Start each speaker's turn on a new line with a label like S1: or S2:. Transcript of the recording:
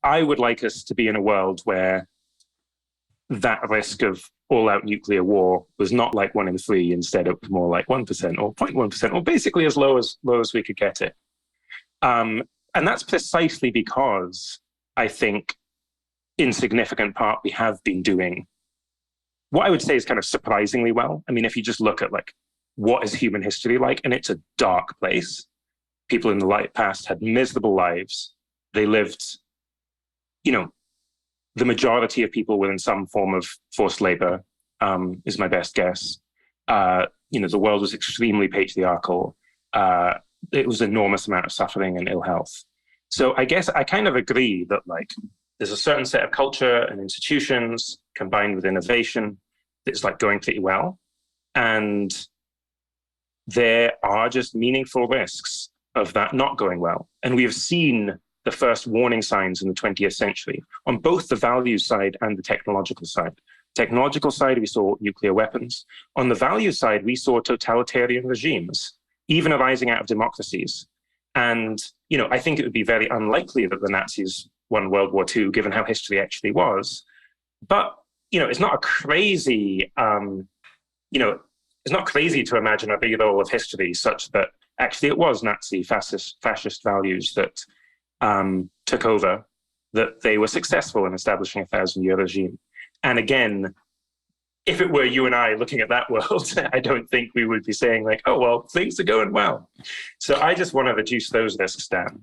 S1: I would like us to be in a world where that risk of all-out nuclear war was not like 1 in 3. Instead, it was more like 1% or 0.1%, or basically as low as we could get it. And that's precisely because I think, in significant part, we have been doing what I would say is kind of surprisingly well. I mean, if you just look at like what is human history like, and it's a dark place. People in the past had miserable lives. They lived, the majority of people were in some form of forced labor, is my best guess. The world was extremely patriarchal. It was an enormous amount of suffering and ill health. So I guess I kind of agree that like there's a certain set of culture and institutions combined with innovation that's like going pretty well. And there are just meaningful risks of that not going well. And we have seen the first warning signs in the 20th century on both the values side and the technological side. Technological side, we saw nuclear weapons. On the values side, we saw totalitarian regimes, even arising out of democracies. And, I think it would be very unlikely that the Nazis won World War II, given how history actually was. But, it's not a crazy, it's not crazy to imagine a rerole of history such that actually it was Nazi fascist values that took over, that they were successful in establishing a 1,000-year regime. And again, if it were you and I looking at that world, I don't think we would be saying like, oh, well, things are going well. So I just want to reduce those risks down.